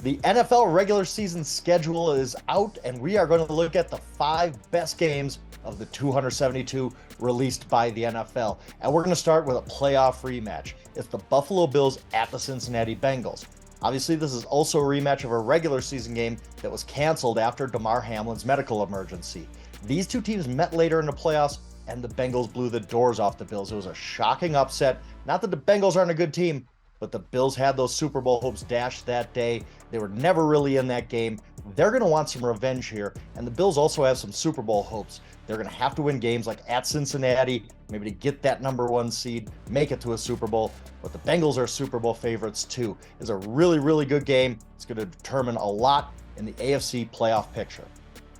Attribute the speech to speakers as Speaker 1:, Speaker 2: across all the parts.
Speaker 1: The NFL regular season schedule is out, and we are going to look at the 5 best games of the 272 released by the NFL. And we're going to start with a playoff rematch. It's the Buffalo Bills at the Cincinnati Bengals. Obviously, this is also a rematch of a regular season game that was canceled after Damar Hamlin's medical emergency. These two teams met later in the playoffs, and the Bengals blew the doors off the Bills. It was a shocking upset. Not that the Bengals aren't a good team, but the Bills had those Super Bowl hopes dashed that day. They were never really in that game. They're going to want some revenge here, and the Bills also have some Super Bowl hopes. They're going to have to win games like at Cincinnati, maybe to get that #1 seed, make it to a Super Bowl. But the Bengals are Super Bowl favorites too. It's a really, really good game. It's going to determine a lot in the AFC playoff picture.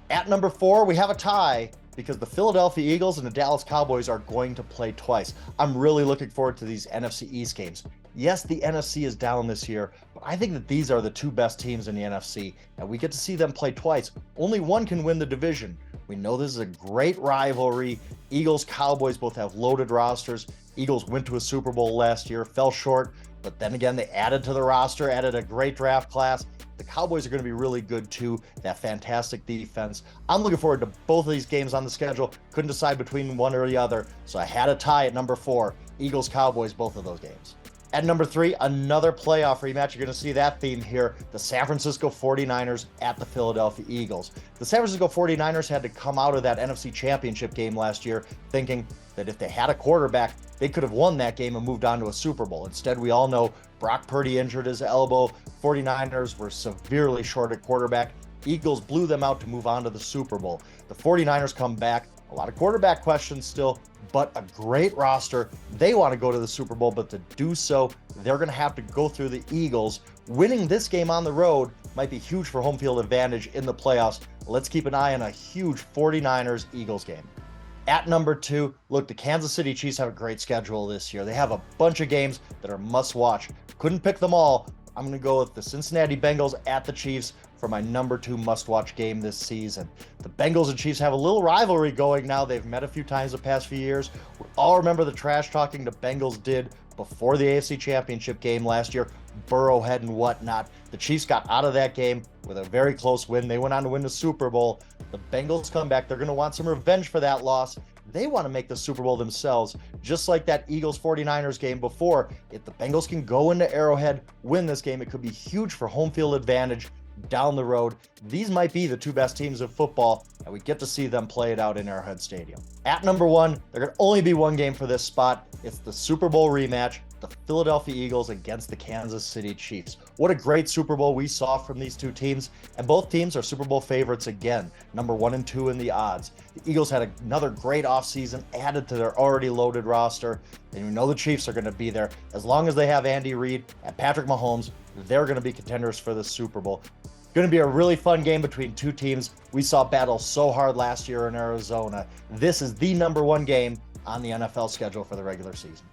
Speaker 1: At number 4, we have a tie because the Philadelphia Eagles and the Dallas Cowboys are going to play twice. I'm really looking forward to these NFC East games. Yes, the NFC is down this year, but I think that these are the 2 best teams in the NFC, and we get to see them play twice. Only one can win the division. We know this is a great rivalry. Eagles, Cowboys both have loaded rosters. Eagles went to a Super Bowl last year, fell short, but then again, they added to the roster, added a great draft class. The Cowboys are going to be really good too, that fantastic defense. I'm looking forward to both of these games on the schedule. Couldn't decide between one or the other, so I had a tie at number 4. Eagles, Cowboys, both of those games. At number 3, another playoff rematch. You're going to see that theme here. The San Francisco 49ers at the Philadelphia Eagles. The San Francisco 49ers had to come out of that NFC Championship game last year thinking that if they had a quarterback, they could have won that game and moved on to a Super Bowl. Instead, we all know Brock Purdy injured his elbow. 49ers were severely short at quarterback. Eagles blew them out to move on to the Super Bowl. The 49ers come back. A lot of quarterback questions still, but a great roster. They want to go to the Super Bowl, but to do so, they're going to have to go through the Eagles. Winning this game on the road might be huge for home field advantage in the playoffs. Let's keep an eye on a huge 49ers-Eagles game. At number 2, look, the Kansas City Chiefs have a great schedule this year. They have a bunch of games that are must-watch. Couldn't pick them all. I'm going to go with the Cincinnati Bengals at the Chiefs for my number 2 must-watch game this season. The Bengals and Chiefs have a little rivalry going now. They've met a few times the past few years. We all remember the trash talking the Bengals did before the AFC Championship game last year, Burrowhead and whatnot. The Chiefs got out of that game with a very close win. They went on to win the Super Bowl. The Bengals come back. They're going to want some revenge for that loss. They want to make the Super Bowl themselves, just like that Eagles-49ers game before. If the Bengals can go into Arrowhead, win this game, it could be huge for home field advantage down the road. These might be the 2 best teams of football, and we get to see them play it out in Arrowhead Stadium. At number 1, there can only be one game for this spot. It's the Super Bowl rematch, the Philadelphia Eagles against the Kansas City Chiefs. What a great Super Bowl we saw from these 2 teams, and both teams are Super Bowl favorites again, number 1 and 2 in the odds. The Eagles had another great offseason added to their already loaded roster, and you know the Chiefs are going to be there. As long as they have Andy Reid and Patrick Mahomes, they're going to be contenders for the Super Bowl. Going to be a really fun game between 2 teams we saw battle so hard last year in Arizona. This is the number 1 game on the NFL schedule for the regular season.